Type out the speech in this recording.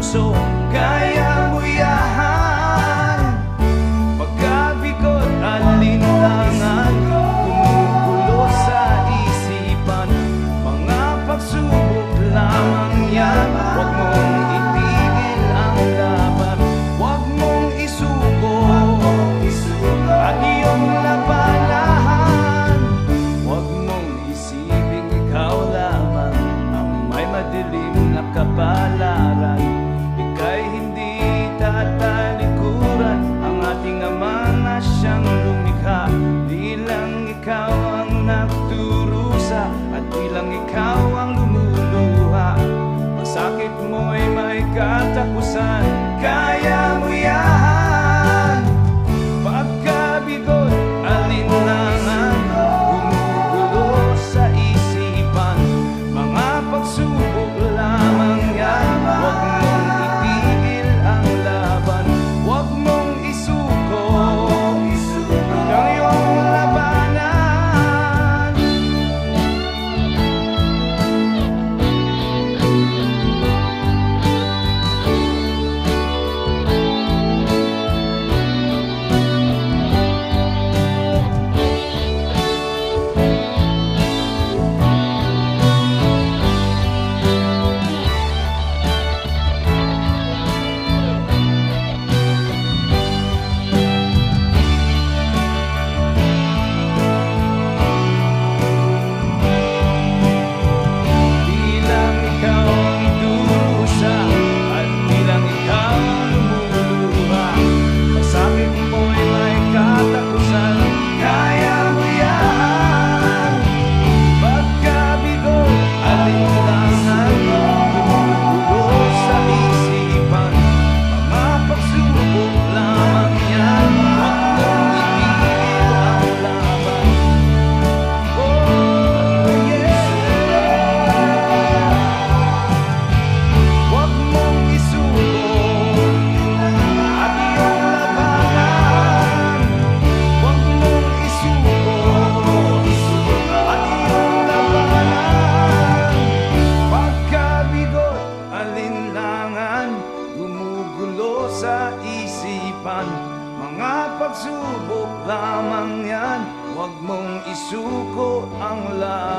puso, kaya mo yahan. Pagkabigot, alinlangan, gumugulo sa isipan. Mga pagsubok lamang yan, huwag mong itigil ang laban. Huwag mong isuko ang iyong labanan. Huwag mong isiping ikaw lamang ang may madilim na kapalaran. Ika'y hindi tatalikuran ang ating Ama na siyang lumikha. Di lang ikaw ang nagturusa at di lang ikaw ang lumuluha. Ang sakit mo'y may katapusan, kaya mo yan. Pagkabigot, alinlangan, gumugulo sa isipan. Mga pagsubok lamang yan, huwag mong itigil ang laban. Huwag mong isuko ang iyong labanan. Di lang ikaw ang durusa at di lang ikaw ang lumuluha. Ang sakit mo'y may katapusan, kaya mo yan. Pagkabigot, alinlangan, gumugulo sa isipan. Mga pagsubok lamang yan, huwag mong itigil ang laban. Oh yeah. Huwag mong isuko at iyong labanan. Huwag mong isuko at iyong labanan. Pagkabigot, alinlangan, gumugulo sa isipan. Mga pagsubok lamang yan, huwag mong isuko ang laban.